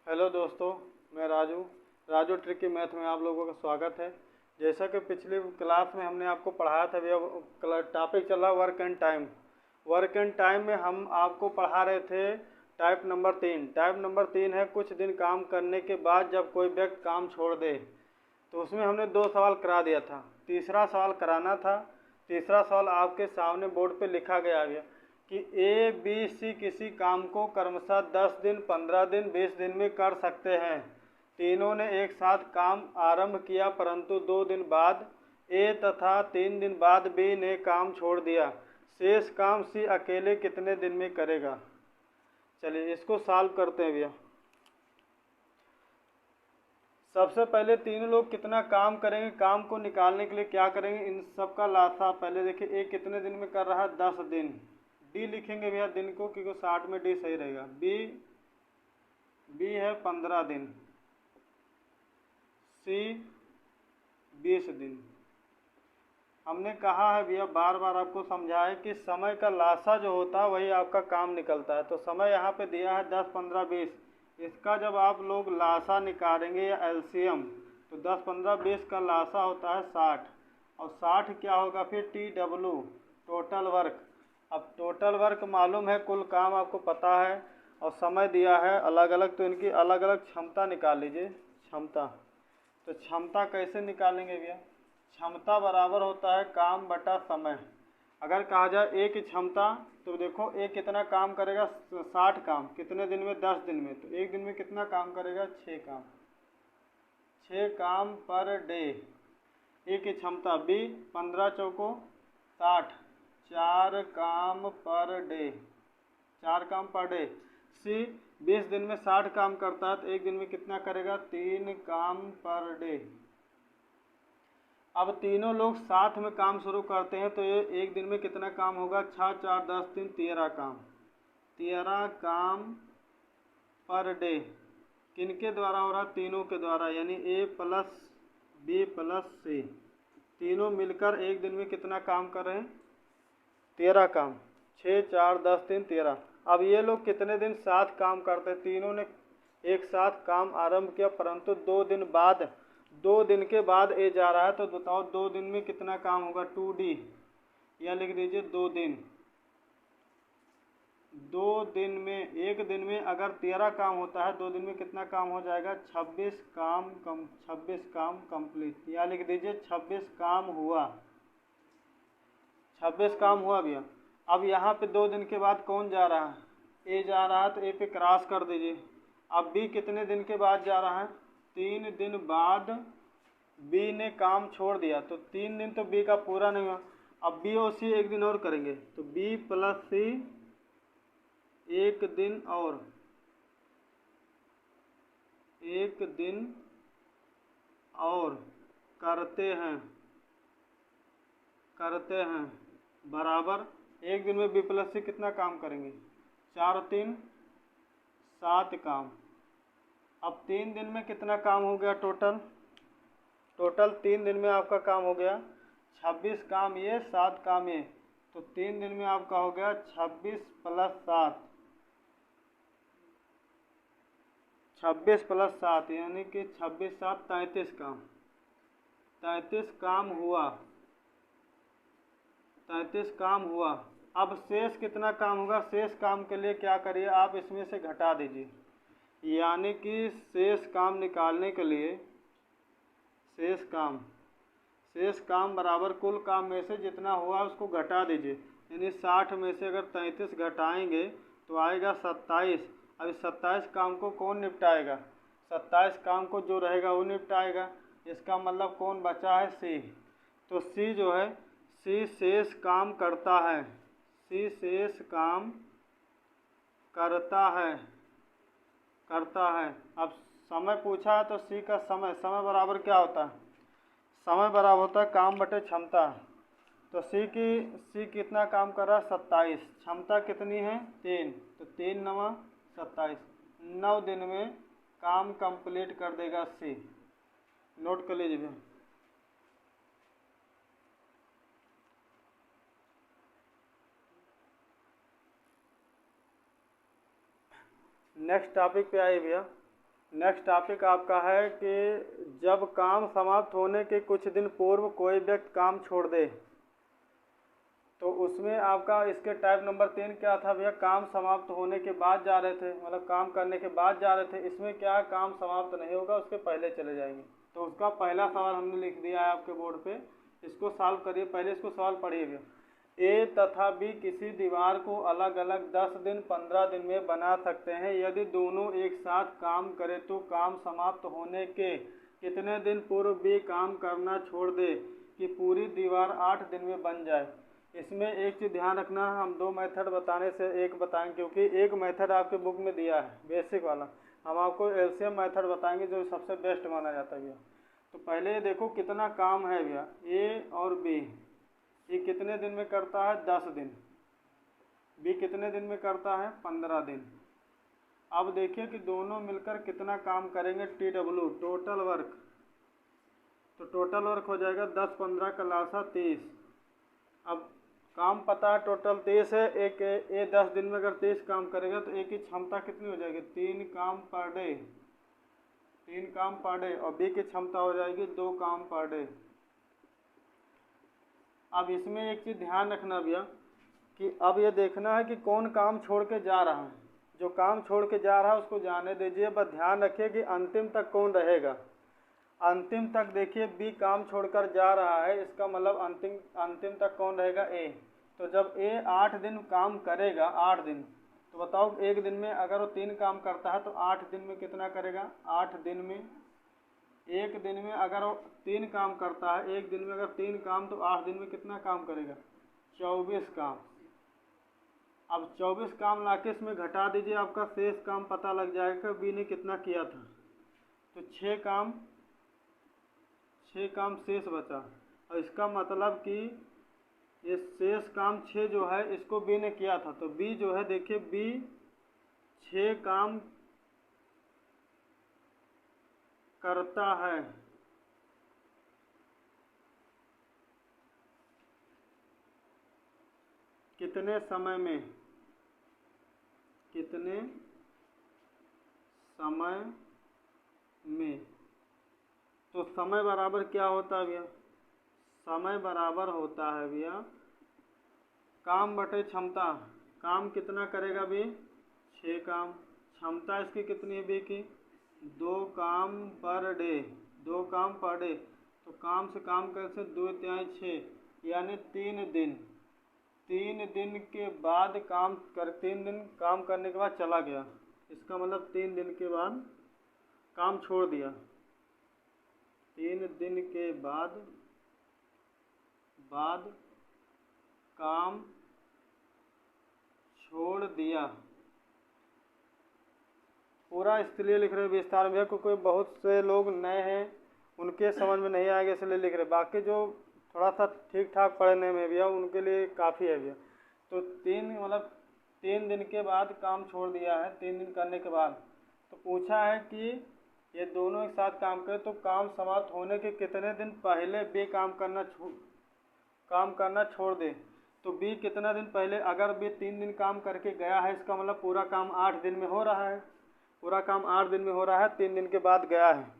Hello दोस्तों, मैं Raju. Raju tricky math में आप लोगों का स्वागत है। जैसा कि पिछली क्लास में हमने आपको पढ़ाया था, भैया टॉपिक चल रहा work and time. Work and time में हम आपको पढ़ा रहे थे टाइप नंबर 3। टाइप नंबर 3 है कुछ दिन काम करने के बाद जब कोई व्यक्ति काम छोड़ दे। तो उसमें हमने 2 सवाल करा दिया था, तीसरा सवाल कराना था। तीसरा सवाल आपके सामने बोर्ड पे लिखा गया है कि ए बी सी किसी काम को क्रमशः 10 दिन, 15 दिन, 20 दिन में कर सकते हैं। तीनों ने एक साथ काम आरंभ किया, परंतु 2 दिन बाद ए तथा 3 दिन बाद बी ने काम छोड़ दिया। शेष काम सी अकेले कितने दिन में करेगा? चलिए इसको सॉल्व करते हैं भैया। सबसे पहले तीनों लोग कितना काम करेंगे, काम को निकालने के लिए क्या करेंगे, इन सब का लासा पहले देखिए। ए कितने दिन में कर रहा है? 10 दिन। डी लिखेंगे भैया दिन को, क्योंकि 60 में डी सही रहेगा। बी है 15 दिन। सी 20 दिन। हमने कहा है भैया, बार बार आपको समझाया कि समय का लासा जो होता है वही आपका काम निकलता है। तो समय यहाँ पे दिया है 10, 15, 20। इसका जब आप लोग लासा निकालेंगे या एलसीएम, तो 10, 15, 20 का लासा होता है 60। और 60 क्या होगा फिर? TW, total work. अब टोटल वर्क मालूम है, कुल काम आपको पता है, और समय दिया है अलग अलग, तो इनकी अलग अलग क्षमता निकाल लीजिए। क्षमता, तो क्षमता कैसे निकालेंगे भैया? क्षमता बराबर होता है काम बटा समय। अगर कहा जाए ए की क्षमता, तो देखो ए कितना काम करेगा? 60 काम। कितने दिन में? 10 दिन में। तो एक दिन में कितना काम करेगा? 6 काम। 6 काम पर डे। ए की क्षमता। बी 15 चौको 60, 4 काम पर डे। 4 काम पर डे। सी 20 दिन में 60 काम करता है, तो एक दिन में कितना करेगा? 3 काम पर डे। अब तीनों लोग साथ में काम शुरू करते हैं, तो ये एक दिन में कितना काम होगा? 6, 4, 10, 3, 13 काम। 13 काम पर डे। किनके द्वारा हो रहा? तीनों के द्वारा, यानी ए प्लस बी प्लस सी। तीनों मिलकर एक दिन में कितना काम कर रहे हैं? 13 काम। 6, 4, 10, 3, 13। अब ये लोग कितने दिन साथ काम करते हैं? तीनों ने एक साथ काम आरंभ किया, परंतु 2 दिन बाद, 2 दिन के बाद ए जा रहा है। तो बताओ 2 दिन में कितना काम होगा? 2D, या लिख दीजिए 2 दिन। 2 दिन में, एक दिन में अगर 13 काम होता है, 2 दिन में कितना काम हो जाएगा? 26 काम 26 काम कंप्लीट, या लिख दीजिए 26 काम हुआ। 26 काम हुआ भैया। अब यहाँ पे 2 दिन के बाद कौन जा रहा है? ए जा रहा है, तो ए पे क्रॉस कर दीजिए। अब बी कितने दिन के बाद जा रहा है? 3 दिन बाद बी ने काम छोड़ दिया, तो 3 दिन तो बी का पूरा नहीं हुआ। अब बी और सी एक दिन और करेंगे, तो बी प्लस सी एक दिन और, एक दिन और करते हैं, करते हैं बराबर। एक दिन में बी प्लस सी कितना काम करेंगे? 4, 3, 7 काम। अब 3 दिन में कितना काम हो गया टोटल? टोटल 3 दिन में आपका काम हो गया 26 काम ये, 7 काम ये। तो 3 दिन में आपका हो गया 26 प्लस 7, 26 प्लस 7 यानी कि 26, 7, 33 काम। 33 काम हुआ, 33 काम हुआ। अब शेष कितना काम होगा? शेष काम के लिए क्या करिए आप, इसमें से घटा दीजिए। यानी कि शेष काम निकालने के लिए, शेष काम बराबर कुल काम में से जितना हुआ उसको घटा दीजिए। यानी 60 में से अगर 33 घटाएंगे तो आएगा 27। अब इस 27 काम को कौन निपटाएगा? 27 काम को जो रहेगा वो निपटाएगा। इसका मतलब कौन बचा है? सी। तो सी जो है, सी शेष काम करता है। सी शेष काम करता है, करता है। अब समय पूछा है, तो सी का समय, समय बराबर क्या होता है? समय बराबर होता है काम बटे क्षमता। तो सी कितना काम कर रहा है? 27। क्षमता कितनी है? 3। तो 3 9 27। 9 दिन में काम कंप्लीट कर देगा सी। नोट कर लीजिए। नेक्स्ट टॉपिक पे आइए भैया। नेक्स्ट टॉपिक आपका है कि जब काम समाप्त होने के कुछ दिन पूर्व कोई व्यक्ति काम छोड़ दे, तो उसमें आपका इसके टाइप नंबर 3 क्या था भैया, काम समाप्त होने के बाद जा रहे थे, मतलब काम करने के बाद जा रहे थे। इसमें क्या काम समाप्त नहीं होगा, उसके पहले चले जाएंगे। तो उसका पहला सवाल हमने लिख दिया है आपके बोर्ड पे, इसको सॉल्व करिए। पहले इसको सवाल पढ़िए भैया। ए तथा बी किसी दीवार को अलग अलग 10 दिन 15 दिन में बना सकते हैं। यदि दोनों एक साथ काम करें तो काम समाप्त होने के कितने दिन पूर्व बी काम करना छोड़ दे कि पूरी दीवार 8 दिन में बन जाए। इसमें एक चीज़ ध्यान रखना, हम दो मेथड बताने से एक बताएंगे, क्योंकि एक मेथड आपके बुक में दिया है बेसिक वाला, हम आपको एलसीएम मेथड बताएंगे जो सबसे बेस्ट माना जाता है भैया। तो पहले देखो कितना काम है भैया, ए और बी, ये कितने दिन में करता है, 10 दिन। बी कितने दिन में करता है, 15 दिन। अब देखिए कि दोनों मिलकर कितना काम करेंगे, TW टोटल वर्क। तो टोटल वर्क हो जाएगा 10 15 का लासा 30। अब काम पता है टोटल 30 है, एक ए 10 दिन में अगर 30 काम करेगा तो एक की क्षमता कितनी हो जाएगी, 3 काम पर डे, 3 काम पर डे। और बी की क्षमता हो जाएगी 2 काम पर डे। अब इसमें एक चीज़ ध्यान रखना भैया कि अब ये देखना है कि कौन काम छोड़ के जा रहा है। जो काम छोड़ के जा रहा है उसको जाने दीजिए, बस ध्यान रखिए कि अंतिम तक कौन रहेगा। अंतिम तक देखिए बी काम छोड़कर जा रहा है, इसका मतलब अंतिम तक कौन रहेगा, ए। तो जब ए 8 दिन काम करेगा, 8 दिन, तो बताओ एक दिन में अगर वो 3 काम करता है तो 8 दिन में कितना करेगा, 8 दिन में, एक दिन में अगर वो 3 काम करता है, एक दिन में अगर 3 काम तो 8 दिन में कितना काम करेगा, 24 काम। अब 24 काम लाके इसमें घटा दीजिए, आपका शेष काम पता लग जाएगा बी ने कितना किया था। तो 6 काम शेष बचा। और इसका मतलब कि ये शेष काम 6 जो है इसको बी ने किया था। तो बी जो है देखिए, बी 6 काम करता है, कितने समय में, कितने समय में। तो समय बराबर क्या होता है भैया, समय बराबर होता है भैया काम बटे क्षमता। काम कितना करेगा बी, 6 काम। क्षमता इसकी कितनी है बी की, 2 काम पर डे, 2 काम पर डे। तो काम से काम कैसे, 2 तिहाई 6, यानी 3 दिन। 3 दिन के बाद 3 दिन काम करने के बाद चला गया, इसका मतलब 3 दिन के बाद काम छोड़ दिया। 3 दिन के बाद काम छोड़ दिया। पूरा इसलिए लिख रहे विस्तार में, क्योंकि बहुत से लोग नए हैं, उनके समझ में नहीं आएगा इसलिए लिख रहे। बाकी जो थोड़ा सा ठीक ठाक पढ़ने में भैया उनके लिए काफ़ी है भैया। तो 3 दिन के बाद काम छोड़ दिया है, 3 दिन करने के बाद। तो पूछा है कि ये दोनों एक साथ काम करें तो काम समाप्त होने के कितने दिन पहले बी काम करना छोड़ दे। तो बी कितना दिन पहले, अगर बी 3 दिन काम करके गया है, इसका मतलब पूरा काम 8 दिन में हो रहा है, पूरा काम 8 दिन में हो रहा है, 3 दिन के बाद गया है,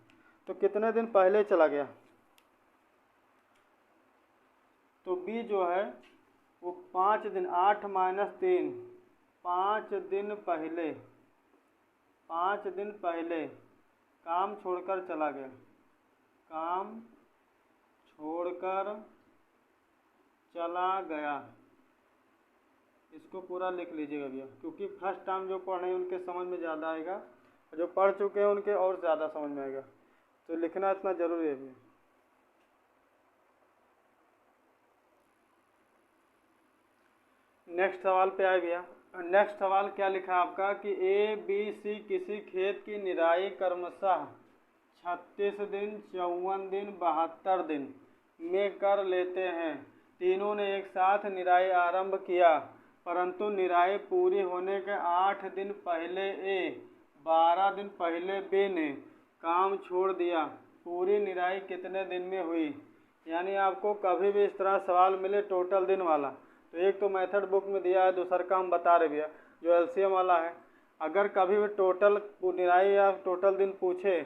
तो कितने दिन पहले चला गया। तो बी जो है वो 5 दिन, 8 - 3, 5 दिन पहले, 5 दिन पहले काम छोड़कर चला गया, काम छोड़कर चला गया। इसको पूरा लिख लीजिएगा भैया, क्योंकि फर्स्ट टाइम जो पढ़ रहे हैं उनके समझ में ज़्यादा आएगा, और जो पढ़ चुके हैं उनके और ज़्यादा समझ में आएगा। तो लिखना इतना ज़रूरी है भैया। नेक्स्ट सवाल पे आए भैया। नेक्स्ट सवाल क्या लिखा आपका कि ए बी सी किसी खेत की निराई क्रमशः 36 दिन, 54 दिन, 72 दिन में कर लेते हैं। तीनों ने एक साथ निराई आरंभ किया, परंतु निराई पूरी होने के 8 दिन पहले ए, 12 दिन पहले बी ने काम छोड़ दिया। पूरी निराई कितने दिन में हुई। यानी आपको कभी भी इस तरह सवाल मिले टोटल दिन वाला, तो एक तो मेथड बुक में दिया है, दूसरा का हम बता रहे भैया जो एलसीएम वाला है। अगर कभी भी टोटल निराई या टोटल दिन पूछे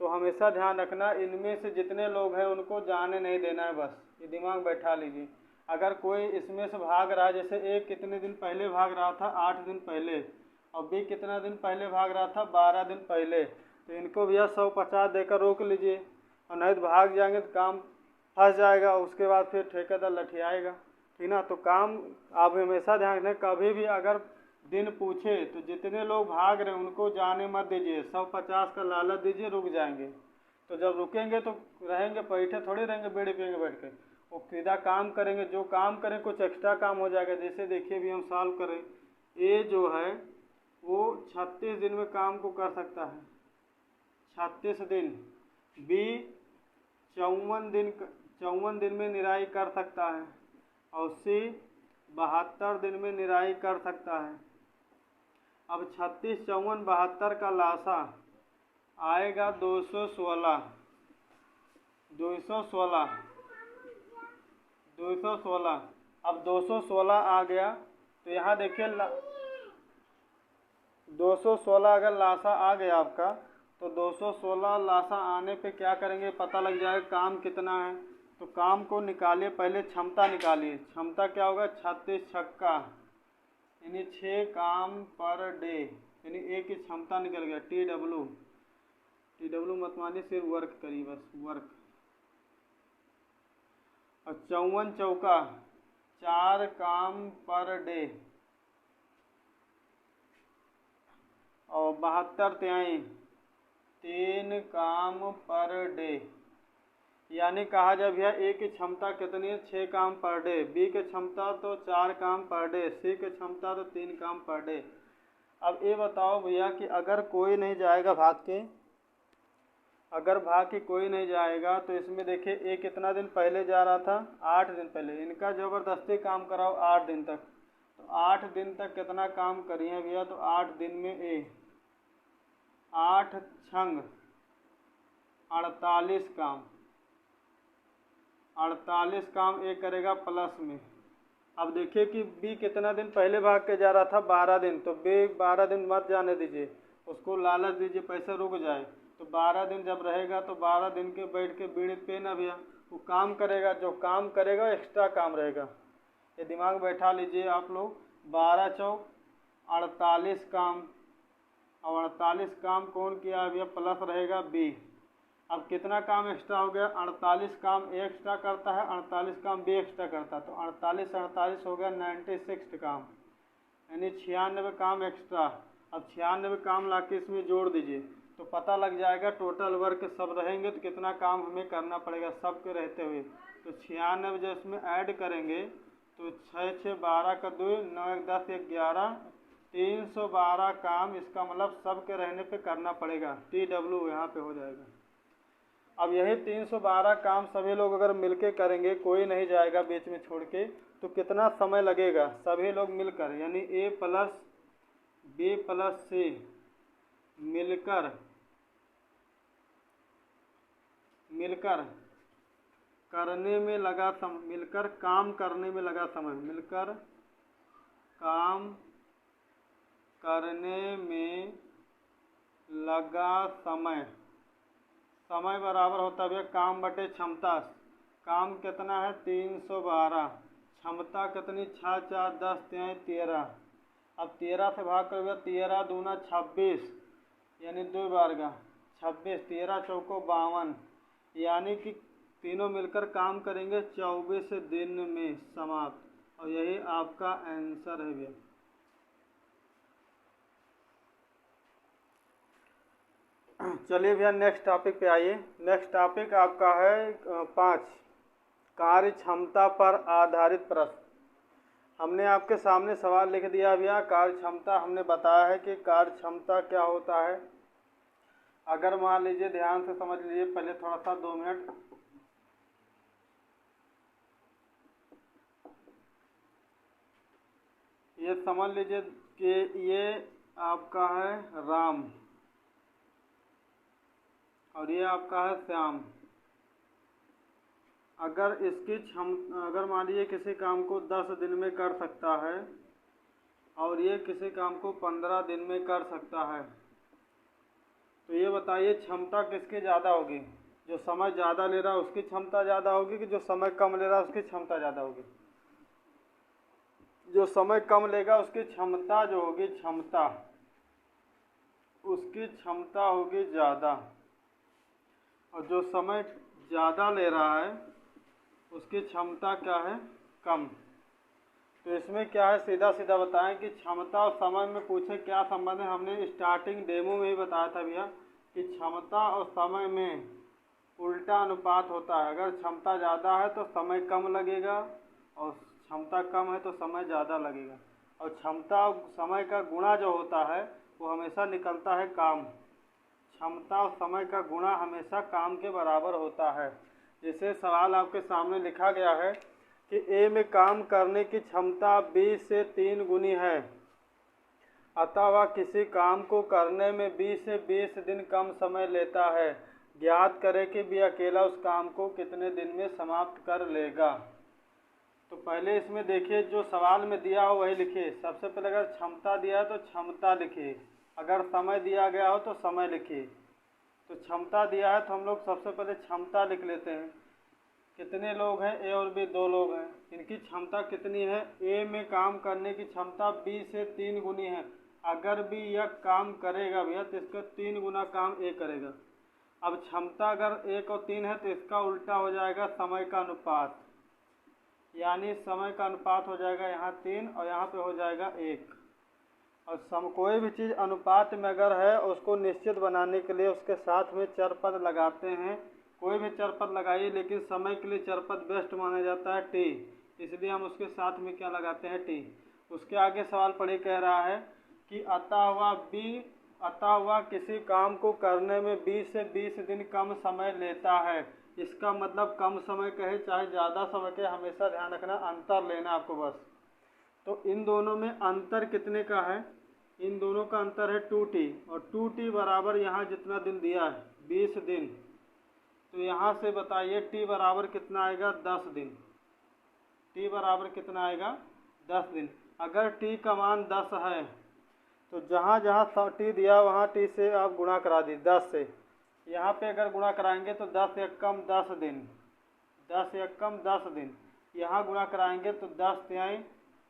तो हमेशा ध्यान रखना इनमें से जितने लोग हैं उनको जाने नहीं देना है, बस ये दिमाग बैठा लीजिए। अगर कोई इसमें से भाग रहा है, जैसे ए कितने दिन पहले भाग रहा था, 8 दिन पहले, और बी कितना दिन पहले भाग रहा था, 12 दिन पहले, तो इनको भैया 150 देकर रोक लीजिए, और नहीं तो भाग जाएंगे तो काम फंस जाएगा, उसके बाद फिर ठेकेदार लठियाएगा, ठीक ना। तो काम आप हमेशा ध्यान रखें, कभी भी अगर दिन पूछे तो जितने लोग भाग रहे हैं उनको जाने मत दीजिए, 150 का लालच दीजिए, रुक जाएंगे। तो जब रुकेंगे तो रहेंगे बैठे थोड़ी रहेंगे बीड़ी पियेंगे बैठ के, वो सीधा काम करेंगे, जो काम करें कुछ एक्स्ट्रा काम हो जाएगा। जैसे देखिए भी हम सॉल्व करें, ए जो है वो 36 दिन में काम को कर सकता है, 36 दिन। बी 54 दिन में निराई कर सकता है, और सी 72 दिन में निराई कर सकता है। अब 36, 54, 72 का लासा आएगा 216, 216, 216। अब 216 आ गया तो यहाँ देखिए 216 अगर लासा आ गया आपका, तो 216 लासा आने पे क्या करेंगे पता लग जाएगा काम कितना है। तो काम को निकालिए, पहले क्षमता निकालिए। क्षमता क्या होगा, 36 छक्का यानी 6 काम पर डे, यानी ए की क्षमता निकल गया। टी डब्ल्यू मत मानिए, सिर्फ वर्क करिए, बस वर्क। और 54 चौका 4 काम पर डे, और 72 तिहाई 3 काम पर डे। यानी कहा जाए भैया ए की क्षमता कितनी है, 6 काम पर डे, बी की क्षमता तो 4 काम पर डे, सी की क्षमता तो 3 काम पर डे। अब ये बताओ भैया कि अगर कोई नहीं जाएगा भाग के, अगर भाग के कोई नहीं जाएगा तो इसमें देखिए ए कितना दिन पहले जा रहा था, 8 दिन पहले। इनका ज़बरदस्ती काम कराओ 8 दिन तक, तो 8 दिन तक कितना काम करिए भैया, तो 8 दिन में ए 8 छंग 48 काम, 48 काम ए करेगा प्लस में। अब देखिए कि बी कितना दिन पहले भाग के जा रहा था, 12 दिन, तो बी 12 दिन मत जाने दीजिए, उसको लालच दीजिए पैसे रुक जाए। तो 12 दिन जब रहेगा तो 12 दिन के बैठ के बीड़ी पे ना भैया वो काम करेगा, जो काम करेगा एक्स्ट्रा काम रहेगा, ये दिमाग बैठा लीजिए आप लोग। 12 चौक 48 काम, और 48 काम कौन किया भैया, प्लस रहेगा बी। अब कितना काम एक्स्ट्रा हो गया, 48 काम ए एक्स्ट्रा करता है, 48 काम बी एक्स्ट्रा करता है, तो 48 48 हो गया 96 काम, यानी 96 काम एक्स्ट्रा। अब 96 काम ला के इसमें जोड़ दीजिए तो पता लग जाएगा टोटल वर्क सब रहेंगे तो कितना काम हमें करना पड़ेगा सबके रहते हुए। तो 96 जब इसमें ऐड करेंगे तो 6 6 12 का 2, 9 1 10 1 11, 312 काम इसका मतलब सबके रहने पे करना पड़ेगा। TW यहाँ पे हो जाएगा। अब यही 312 काम सभी लोग अगर मिलके करेंगे, कोई नहीं जाएगा बीच में छोड़ के, तो कितना समय लगेगा सभी लोग मिलकर, यानी ए प्लस बी प्लस सी मिलकर करने में लगा मिलकर काम करने में लगा समय, मिलकर काम करने में लगा समय। समय बराबर होता है काम बटे क्षमता। काम कितना है 312, क्षमता कितनी 6 4 10 3 13। अब 13 से भाग कर 13 दूना 26, यानी 2 बार का 26, 13 चौको 52, यानी कि तीनों मिलकर काम करेंगे 24 दिन में समाप्त। और यही आपका आंसर है भैया। चलिए भैया नेक्स्ट टॉपिक पे आइए। नेक्स्ट टॉपिक आपका है 5 कार्य क्षमता पर आधारित प्रश्न। हमने आपके सामने सवाल लिख दिया भैया कार्य क्षमता। हमने बताया है कि कार्य क्षमता क्या होता है। अगर मान लीजिए ध्यान से समझ लीजिए, पहले थोड़ा सा 2 मिनट, ये समझ लीजिए कि ये आपका है राम और ये आपका है श्याम। अगर मान लीजिए किसी काम को 10 दिन में कर सकता है और ये किसी काम को 15 दिन में कर सकता है। तो ये बताइए क्षमता किसकी ज़्यादा होगी? जो समय ज़्यादा ले रहा है उसकी क्षमता ज़्यादा होगी कि जो समय कम ले रहा है उसकी क्षमता ज़्यादा होगी? जो समय कम लेगा उसकी क्षमता जो होगी, क्षमता उसकी क्षमता होगी ज़्यादा, और जो समय ज़्यादा ले रहा है उसकी क्षमता क्या है, कम। तो इसमें क्या है, सीधा सीधा बताएं कि क्षमता और समय में पूछे क्या संबंध है। हमने स्टार्टिंग डेमो में ही बताया था भैया कि क्षमता और समय में उल्टा अनुपात होता है। अगर क्षमता ज़्यादा है तो समय कम लगेगा, और क्षमता कम है तो समय ज़्यादा लगेगा। और क्षमता और समय का गुणा जो होता है वो हमेशा निकलता है काम। क्षमता और समय का गुणा हमेशा काम के बराबर होता है। जैसे सवाल आपके सामने लिखा गया है कि ए में काम करने की क्षमता 20 से 3 गुनी है, अतः वह किसी काम को करने में 20 से 20 दिन कम समय लेता है। ज्ञात करें कि वह अकेला उस काम को कितने दिन में समाप्त कर लेगा। तो पहले इसमें देखिए जो सवाल में दिया हो वही लिखिए। सबसे पहले अगर क्षमता दिया है तो क्षमता लिखिए, अगर समय दिया गया हो तो समय लिखिए। तो क्षमता दिया है तो हम लोग सबसे पहले क्षमता लिख लेते हैं। कितने लोग हैं, ए और बी, 2 लोग हैं। इनकी क्षमता कितनी है, ए में काम करने की क्षमता 20 से 3 गुनी है। अगर भी यह काम करेगा भैया तो इसका 3 गुना काम ए करेगा। अब क्षमता अगर 1 और 3 है तो इसका उल्टा हो जाएगा समय का अनुपात, यानी समय का अनुपात हो जाएगा यहाँ 3 और यहाँ पे हो जाएगा 1। और कोई भी चीज़ अनुपात में अगर है उसको निश्चित बनाने के लिए उसके साथ में चर पद लगाते हैं। कोई भी चर पद लगाइए, लेकिन समय के लिए चर पद बेस्ट माना जाता है टी, इसलिए हम उसके साथ में क्या लगाते हैं, टी। उसके आगे सवाल पढ़े कह रहा है कि अतः वह किसी काम को करने में 20 से 20 दिन कम समय लेता है। इसका मतलब कम समय कहे चाहे ज़्यादा समय कहे, हमेशा ध्यान रखना अंतर लेना आपको बस। तो इन दोनों में अंतर कितने का है, इन दोनों का अंतर है 2t, और 2t बराबर यहाँ जितना दिन दिया है 20 दिन, तो यहाँ से बताइए t बराबर कितना आएगा, 10 दिन। t बराबर कितना आएगा, 10 दिन। अगर t का मान 10 है तो जहाँ जहाँ t दिया वहाँ t से आप गुणा करा दी 10 से। यहाँ पे अगर गुणा कराएंगे तो 10 एक कम 10 दिन, 10 एक कम 10 दिन। यहाँ गुणा कराएंगे तो 10 तिहाई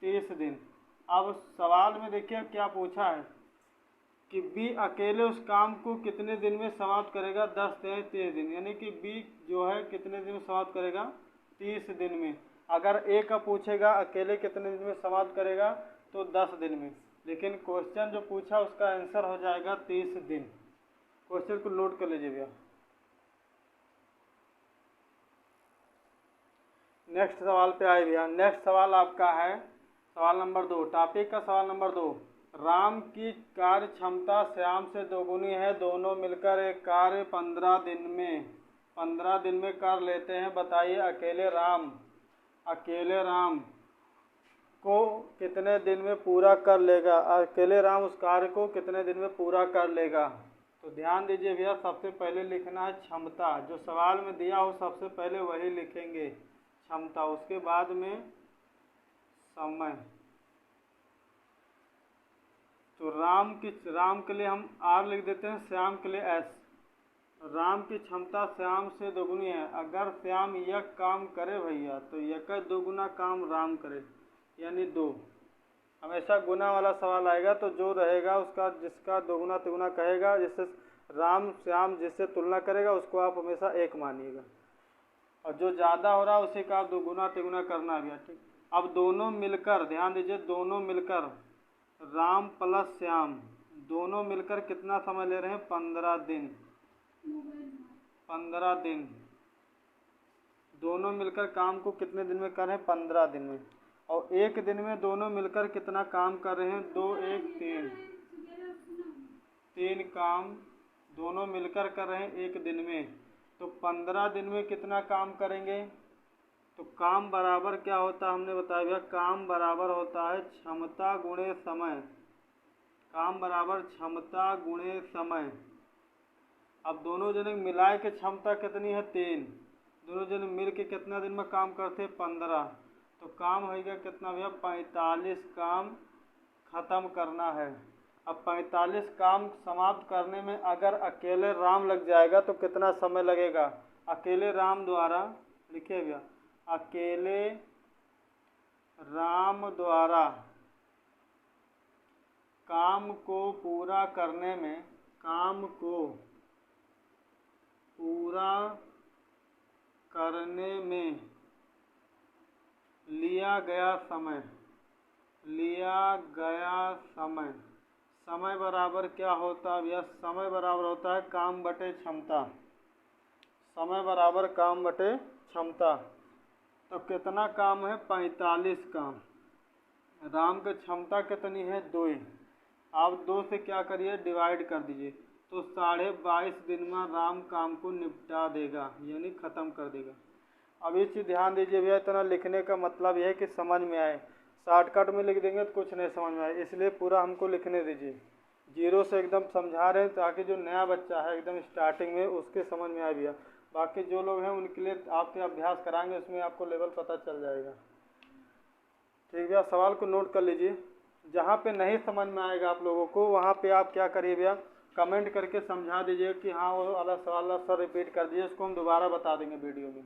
30 दिन। अब सवाल में देखिए क्या पूछा है कि बी अकेले उस काम को कितने दिन में समाप्त करेगा, 10 तिहाई 30 दिन, यानी कि बी जो है कितने दिन में समाप्त करेगा, 30 दिन में। अगर ए का पूछेगा अकेले कितने दिन में समाप्त करेगा तो 10 दिन में, लेकिन क्वेश्चन जो पूछा उसका आंसर हो जाएगा 30 दिन। क्वेश्चन को नोट कर लीजिए भैया। नेक्स्ट सवाल पे आए भैया। नेक्स्ट सवाल आपका है सवाल नंबर 2, टॉपिक का सवाल नंबर 2। राम की कार्य क्षमता श्याम से 2 गुनी है, दोनों मिलकर एक कार्य 15 दिन में कर लेते हैं। बताइए अकेले राम को कितने दिन में पूरा कर लेगा, अकेले राम उस कार्य को कितने दिन में पूरा कर लेगा। तो ध्यान दीजिए भैया, सबसे पहले लिखना है क्षमता, जो सवाल में दिया हो सबसे पहले वही लिखेंगे, क्षमता। उसके बाद में समय। तो राम के लिए हम आर लिख देते हैं, श्याम के लिए एस। राम की क्षमता श्याम से 2 गुनी है। अगर श्याम यह काम करे भैया तो यह का 2 गुना काम राम करे, यानी 2। हमेशा गुना वाला सवाल आएगा तो जो रहेगा उसका जिसका 2 गुना तिगुना कहेगा, जिससे राम श्याम जिससे तुलना करेगा उसको आप हमेशा 1 मानिएगा, और जो ज़्यादा हो रहा है उसी का आप 2 गुना तिगुना करना भी है, ठीक। अब दोनों मिलकर, ध्यान दीजिए, दोनों मिलकर राम प्लस श्याम दोनों मिलकर कितना समय ले रहे हैं, 15 दिन। 15 दिन। दोनों मिलकर काम को कितने दिन में कर रहे हैं, 15 दिन में। और 1 दिन में दोनों मिलकर कितना काम कर रहे हैं, 2 1 3। 3 काम दोनों मिलकर कर रहे हैं 1 दिन में। तो 15 दिन में कितना काम करेंगे। तो काम बराबर क्या होता है, हमने बताया भैया, काम बराबर होता है क्षमता गुणे समय। काम बराबर क्षमता गुणे समय। अब दोनों जने मिलाए के क्षमता कितनी है, 3। दोनों जने मिल के कितना दिन में काम करते हैं, 15। तो काम होगा कितना भैया, 45 काम ख़त्म करना है। अब 45 काम समाप्त करने में अगर अकेले राम लग जाएगा तो कितना समय लगेगा? अकेले राम द्वारा, लिखिए भैया, अकेले राम द्वारा काम को पूरा करने में, काम को पूरा करने में लिया गया समय, लिया गया समय, समय बराबर क्या होता है भैया? समय बराबर होता है काम बटे क्षमता। समय बराबर काम बटे क्षमता। तो कितना काम है? 45 काम। राम की क्षमता कितनी है? 2। आप 2 से क्या करिए? डिवाइड कर दीजिए। तो 22.5 दिन में राम काम को निपटा देगा, यानी ख़त्म कर देगा। अब ये चीज़ ध्यान दीजिए भैया, इतना लिखने का मतलब यह है कि समझ में आए। शॉर्टकट में लिख देंगे तो कुछ नहीं समझ में आए, इसलिए पूरा हमको लिखने दीजिए। 0 से एकदम समझा रहे हैं ताकि जो नया बच्चा है एकदम स्टार्टिंग में उसके समझ में आए भैया। बाकी जो लोग हैं उनके लिए आपके अभ्यास कराएंगे, उसमें आपको लेवल पता चल जाएगा। ठीक भैया, सवाल को नोट कर लीजिए। जहाँ पे नहीं समझ में आएगा आप लोगों को, वहाँ पे आप क्या करिए भैया, कमेंट करके समझा दीजिए कि हाँ वो वाला सवाल सर रिपीट कर दीजिए, उसको हम दोबारा बता देंगे वीडियो में।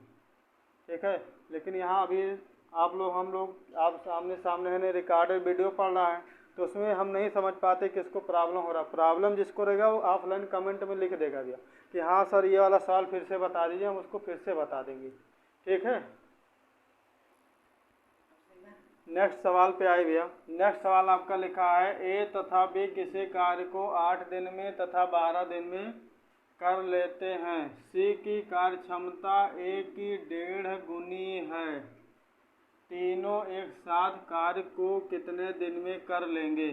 ठीक है, लेकिन यहाँ अभी आप लोग, हम लोग आप सामने सामने है, रिकॉर्डेड वीडियो पढ़ रहा है, तो उसमें हम नहीं समझ पाते किसको प्रॉब्लम हो रहा है। प्रॉब्लम जिसको रहेगा वो ऑफलाइन कमेंट में लिख देगा भैया कि हाँ सर ये वाला सवाल फिर से बता दीजिए, हम उसको फिर से बता देंगे। ठीक है, नेक्स्ट सवाल पे आए भैया। नेक्स्ट सवाल आपका लिखा है, ए तथा बी किसी कार्य को 8 दिन में तथा 12 दिन में कर लेते हैं। सी की कार्य क्षमता ए की 1.5 गुनी है। तीनों एक साथ कार्य को कितने दिन में कर लेंगे?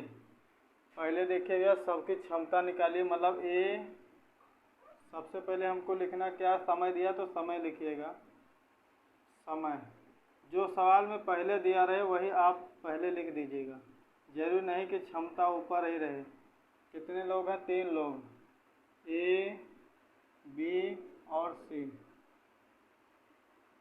पहले देखिए भैया, सबकी क्षमता निकालिए। मतलब ए, सबसे पहले हमको लिखना क्या, समय दिया तो समय लिखिएगा। समय जो सवाल में पहले दिया रहे वही आप पहले लिख दीजिएगा, जरूरी नहीं कि क्षमता ऊपर ही रहे। कितने लोग हैं? 3 लोग, ए, बी और सी।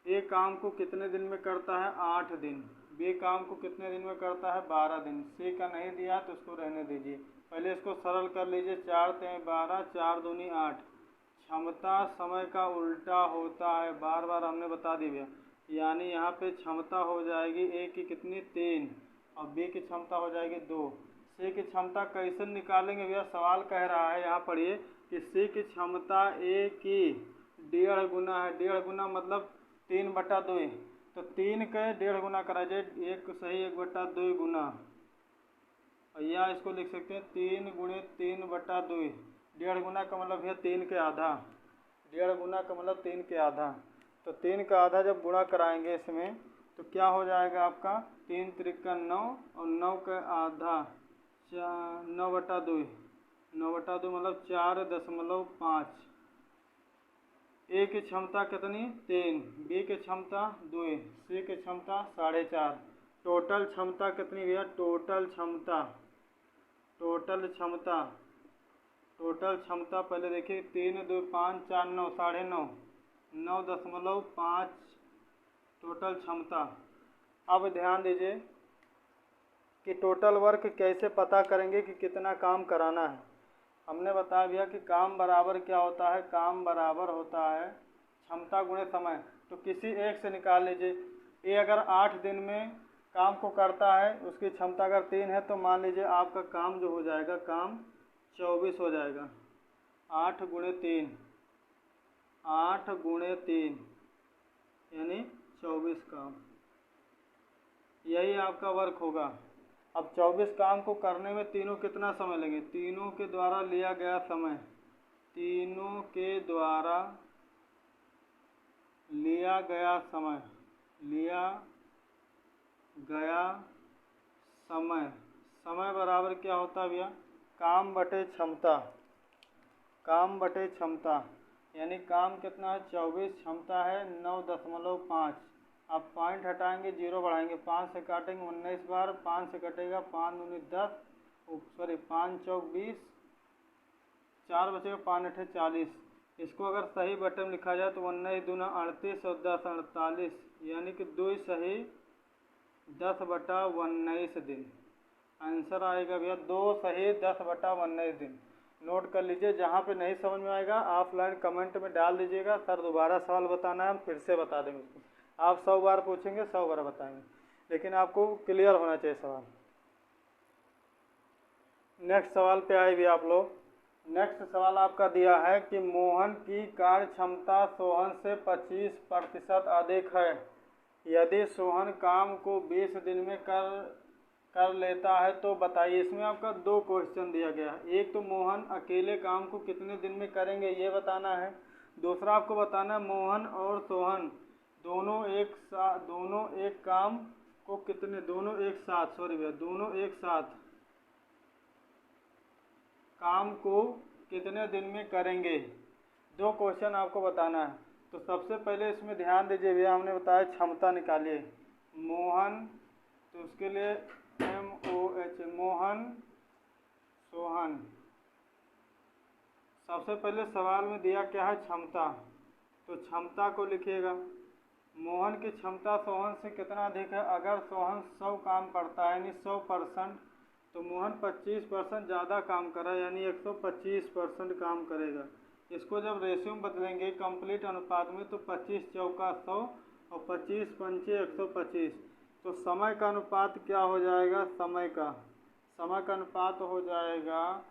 ए काम को कितने दिन में करता है? 8 दिन। बी काम को कितने दिन में करता है? 12 दिन। सी का नहीं दिया तो उसको रहने दीजिए। पहले इसको सरल कर लीजिए। 4 3 12, 4 दूनी 8। क्षमता समय का उल्टा होता है, बार बार हमने बता दी भैया। यानी यहाँ पे क्षमता हो जाएगी ए की कितनी? 3 और बी की क्षमता हो जाएगी 2। सी की क्षमता कैसे निकालेंगे भैया? सवाल कह रहा है, यहाँ पढ़िए कि सी की क्षमता ए की 1.5 गुना है। 1.5 गुना मतलब 3/2। तो 3 के 1.5 गुना करा जाए, एक सही 1/2 गुना, या इसको लिख सकते हैं 3 गुणे 3/2। 1.5 गुना का मतलब है 3 के आधा। 1.5 गुना का मतलब 3 के आधा। तो 3 का आधा जब गुणा कराएंगे इसमें तो क्या हो जाएगा आपका? 3 त्रिका 9 और 9 का आधा 9/2। 9/2 मतलब 4.5। ए की क्षमता कितनी? 3। बी की क्षमता 2। सी की क्षमता 4.5। टोटल क्षमता कितनी भैया? टोटल क्षमता, टोटल क्षमता, टोटल क्षमता पहले देखिए, 3 2 5 4 9, 9.5, 9.5 टोटल क्षमता। अब ध्यान दीजिए कि टोटल वर्क कैसे पता करेंगे कि कितना काम कराना है। हमने बताया भैया कि काम बराबर क्या होता है? काम बराबर होता है क्षमता गुणे समय। तो किसी एक से निकाल लीजिए। ए अगर 8 दिन में काम को करता है, उसकी क्षमता अगर 3 है, तो मान लीजिए आपका काम जो हो जाएगा, काम 24 हो जाएगा। 8 गुणे 3, 8 गुणे 3 यानी 24 काम, यही आपका वर्क होगा। अब 24 काम को करने में तीनों कितना समय लेंगे? तीनों के द्वारा लिया गया समय, तीनों के द्वारा लिया गया समय, लिया गया समय। समय बराबर क्या होता है भैया? काम बटे क्षमता, काम बटे क्षमता। यानी काम कितना है? 24, क्षमता है 9.5। अब पॉइंट हटाएंगे, 0 बढ़ाएंगे, 5 से काटेंगे 19 बार, 5 से कटेगा 5 दूनी 10, सॉरी 5 चौक 20, 4 बचेगा, 5 अठे 40। इसको अगर सही बटन में लिखा जाए तो 19 दूना 38 और 10 48, यानी कि 2 सही 10/19 दिन। आंसर आएगा भैया 2 सही 10/19 दिन। नोट कर लीजिए, जहाँ पे नहीं समझ में आएगा ऑफलाइन कमेंट में डाल दीजिएगा, सर दोबारा सवाल बताना है, हम फिर से बता देंगे उसको। आप 100 बार पूछेंगे 100 बार बताएंगे, लेकिन आपको क्लियर होना चाहिए सवाल। नेक्स्ट सवाल पे आए भी आप लोग। नेक्स्ट सवाल आपका दिया है कि मोहन की कार्य क्षमता सोहन से 25% अधिक है। यदि सोहन काम को 20 दिन में कर लेता है तो बताइए। इसमें आपका 2 क्वेश्चन दिया गया है। एक तो मोहन अकेले काम को कितने दिन में करेंगे ये बताना है। दूसरा आपको बताना है मोहन और सोहन दोनों एक काम को दोनों एक साथ काम को कितने दिन में करेंगे। 2 क्वेश्चन आपको बताना है। तो सबसे पहले इसमें ध्यान दीजिए भैया, हमने बताया क्षमता निकालिए मोहन, तो उसके लिए MOH मोहन सोहन। सबसे पहले सवाल में दिया क्या है क्षमता, तो क्षमता को लिखिएगा। मोहन की क्षमता सोहन से कितना अधिक है। अगर सोहन 100 काम करता है यानी 100%, तो मोहन 25% ज़्यादा काम कर रहा है यानी 125% काम करेगा। इसको जब रेशियो में बदलेंगे कंप्लीट अनुपात में तो 25 चौका 100 और 25 पंचे 125, तो समय का अनुपात क्या हो जाएगा। समय का अनुपात हो जाएगा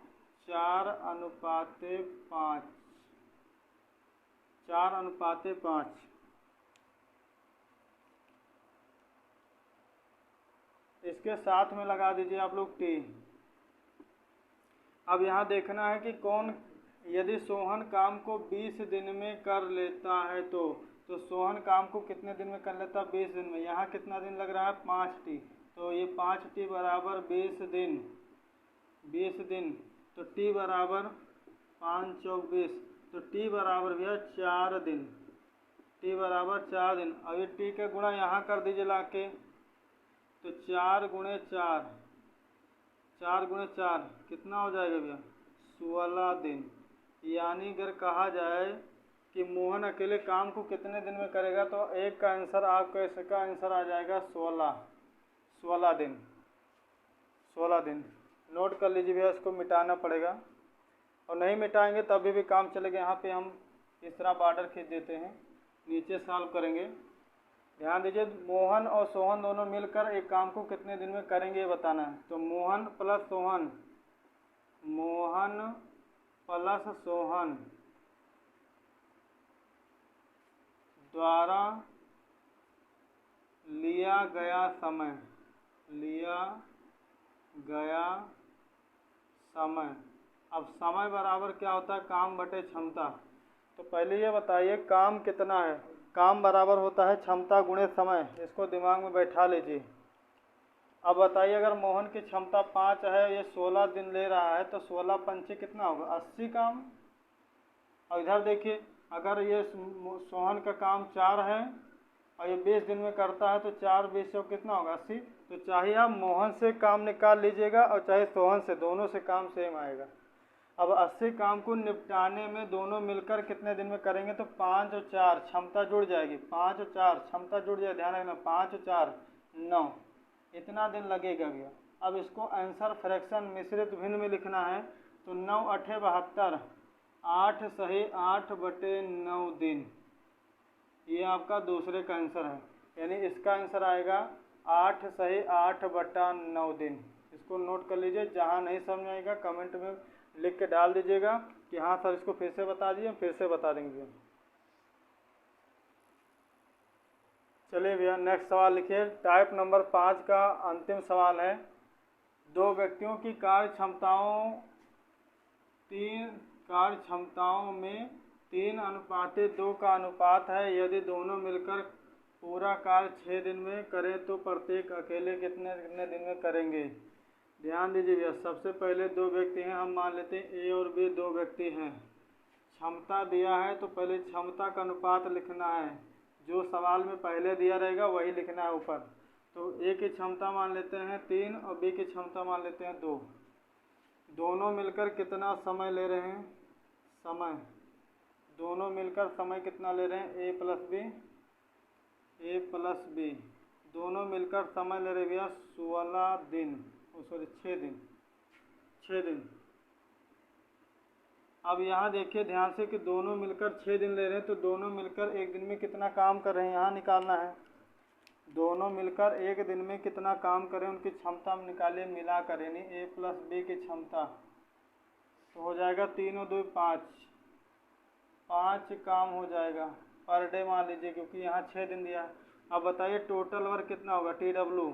4:5। 4:5। इसके साथ में लगा दीजिए आप लोग टी। अब यहाँ देखना है कि कौन, यदि सोहन काम को 20 दिन में कर लेता है तो सोहन काम को कितने दिन में कर लेता है 20 दिन में। यहाँ कितना दिन लग रहा है 5T, तो ये 5T बराबर 20 दिन। तो T बराबर 5 चौक 20, तो T बराबर भैया 4 दिन। T बराबर 4 दिन। अब ये T का गुणा यहाँ कर दीजिए लाके, तो 4 गुणे 4 कितना हो जाएगा भैया 16 दिन। यानी अगर कहा जाए कि मोहन अकेले काम को कितने दिन में करेगा तो एक का आंसर आपका इसका आंसर आ जाएगा 16 दिन। 16 दिन। नोट कर लीजिए भैया, इसको मिटाना पड़ेगा और नहीं मिटाएंगे तभी भी काम चलेगा। यहाँ पे हम इस तरह बॉर्डर खींच देते हैं, नीचे सॉल्व करेंगे। ध्यान दीजिए, मोहन और सोहन दोनों मिलकर एक काम को कितने दिन में करेंगे ये बताना है। तो मोहन प्लस सोहन द्वारा लिया गया समय। अब समय बराबर क्या होता है काम बटे क्षमता। तो पहले ये बताइए काम कितना है। काम बराबर होता है क्षमता गुणे समय। इसको दिमाग में बैठा लीजिए। अब बताइए अगर मोहन की क्षमता 5 है, ये 16 दिन ले रहा है, तो 16 पंचे कितना होगा 80 काम। और इधर देखिए अगर ये सोहन का काम 4 है और ये 20 दिन में करता है तो 4 20 से कितना होगा 80। तो चाहे आप मोहन से काम निकाल लीजिएगा और चाहे सोहन से, दोनों से काम सेम आएगा। अब 80 काम को निपटाने में दोनों मिलकर कितने दिन में करेंगे, तो 5 और 4 क्षमता जुड़ जाएगी। 5 और 4 क्षमता जुड़ जाएगी, ध्यान रखना 5 और 4 9, इतना दिन लगेगा भैया। अब इसको आंसर फ्रैक्शन मिश्रित भिन्न में लिखना है, तो 9 8 72, 8 सही 8/9 दिन। ये आपका दूसरे का आंसर है, यानी इसका आंसर आएगा 8 सही 8/9 दिन। इसको नोट कर लीजिए, जहाँ नहीं समझ आएगा कमेंट में लिख के डाल दीजिएगा कि हाँ सर इसको फिर से बता दिए, फिर से बता देंगे। चलिए भैया नेक्स्ट सवाल लिखिए। टाइप नंबर 5 का अंतिम सवाल है। 2 व्यक्तियों की कार्य क्षमताओं में 3:2 का अनुपात है। यदि दोनों मिलकर पूरा कार्य 6 दिन में करें तो प्रत्येक अकेले कितने दिन में करेंगे। ध्यान दीजिए भैया, सबसे पहले 2 व्यक्ति हैं, हम मान लेते हैं ए और बी 2 व्यक्ति हैं। क्षमता दिया है तो पहले क्षमता का अनुपात लिखना है, जो सवाल में पहले दिया रहेगा वही लिखना है ऊपर। तो ए की क्षमता मान लेते हैं 3 और बी की क्षमता मान लेते हैं 2। दोनों मिलकर कितना समय ले रहे हैं, दोनों मिलकर समय कितना ले रहे हैं ए प्लस बी, दोनों मिलकर समय ले रहे भैया 16 दिन। सॉरी 6 दिन, 6 दिन। अब यहाँ देखिए ध्यान से कि दोनों मिलकर 6 दिन ले रहे हैं, तो दोनों मिलकर एक दिन में कितना काम कर रहे हैं यहाँ निकालना है। दोनों मिलकर एक दिन में कितना काम करें उनकी क्षमता हम निकालिए मिला कर, यानी ए प्लस बी की क्षमता। तो हो जाएगा 3 और 2 5, 5 काम हो जाएगा पर डे मान लीजिए, क्योंकि यहाँ 6 दिन दिया है। अब बताइए टोटल वर्क कितना होगा, टी डब्ल्यू,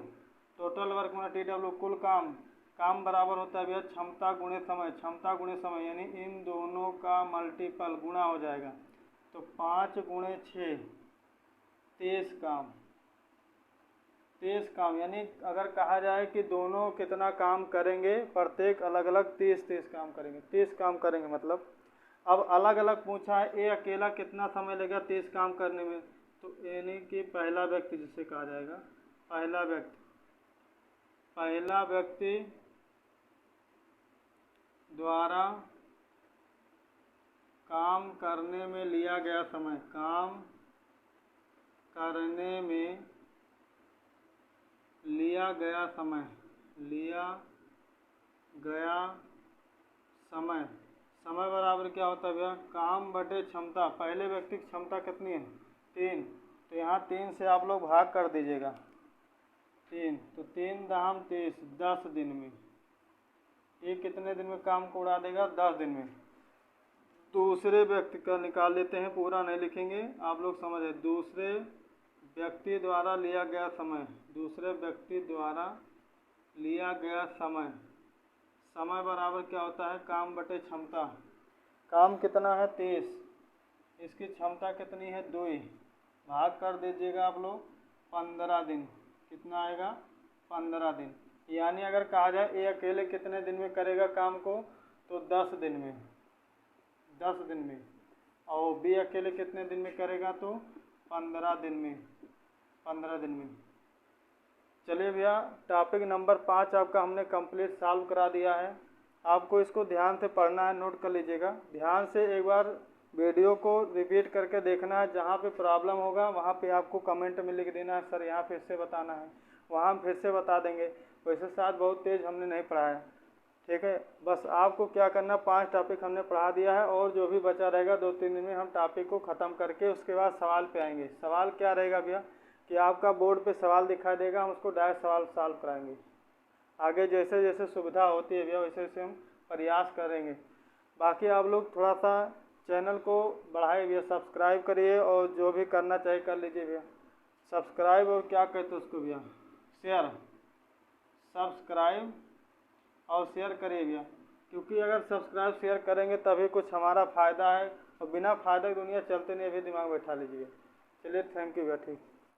टोटल वर्क में टी डब्ल्यू कुल काम, काम बराबर होता है भैया क्षमता गुणे समय, क्षमता गुणे समय, यानी इन दोनों का मल्टीपल गुणा हो जाएगा। तो 5 गुणे 6 23 काम, 23 काम, यानी अगर कहा जाए कि दोनों कितना काम करेंगे, प्रत्येक अलग अलग 30 काम करेंगे, 30 काम करेंगे। मतलब अब अलग अलग पूछा है, ए अकेला कितना समय लेगा 30 काम करने में, तो यानी कि पहला व्यक्ति जिसे कहा जाएगा, पहला व्यक्ति द्वारा काम करने में लिया गया समय, काम करने में लिया गया समय, समय बराबर क्या होता है भैया, काम बटे क्षमता। पहले व्यक्ति की क्षमता कितनी है 3, तो यहाँ 3 से आप लोग भाग कर दीजिएगा 3, तो 3 दाम 30, 10 दिन में। ये कितने दिन में काम को उड़ा देगा, 10 दिन में। दूसरे व्यक्ति का निकाल लेते हैं, पूरा नहीं लिखेंगे, आप लोग समझे। दूसरे व्यक्ति द्वारा लिया गया समय, दूसरे व्यक्ति द्वारा लिया गया समय, समय बराबर क्या होता है, काम बटे क्षमता। काम कितना है 30, इसकी क्षमता कितनी है 2, भाग कर दीजिएगा आप लोग 15 दिन, कितना आएगा 15 दिन। यानी अगर कहा जाए ए अकेले कितने दिन में करेगा काम को, तो 10 दिन में, 10 दिन में। और बी अकेले कितने दिन में करेगा, तो 15 दिन में, 15 दिन में। चलिए भैया टॉपिक नंबर 5 आपका हमने कंप्लीट सॉल्व करा दिया है। आपको इसको ध्यान से पढ़ना है, नोट कर लीजिएगा ध्यान से, एक बार वीडियो को रिपीट करके देखना है। जहाँ पे प्रॉब्लम होगा वहाँ पे आपको कमेंट में लिख देना है सर यहाँ फिर से बताना है, वहाँ हम फिर से बता देंगे। वैसे साथ बहुत तेज़ हमने नहीं पढ़ाया, ठीक है। बस आपको क्या करना, 5 टॉपिक हमने पढ़ा दिया है, और जो भी बचा रहेगा 2-3 दिन में हम टॉपिक को ख़त्म करके उसके बाद सवाल पे आएंगे। सवाल क्या रहेगा भैया कि आपका बोर्ड पे सवाल दिखाई देगा, हम उसको डायरेक्ट सवाल सॉल्व कराएंगे। आगे जैसे जैसे सुविधा होती है भैया वैसे वैसे हम प्रयास करेंगे। बाकी आप लोग थोड़ा सा चैनल को बढ़ाए भैया, सब्सक्राइब करिए, और जो भी करना चाहिए कर लीजिए भैया सब्सक्राइब, और क्या कहते हैं उसको भैया शेयर, सब्सक्राइब और शेयर करिए भैया, क्योंकि अगर सब्सक्राइब शेयर करेंगे तभी कुछ हमारा फ़ायदा है, और बिना फ़ायदे की दुनिया चलते नहीं, अभी दिमाग बैठा लीजिए। चलिए थैंक यू भैया, ठीक।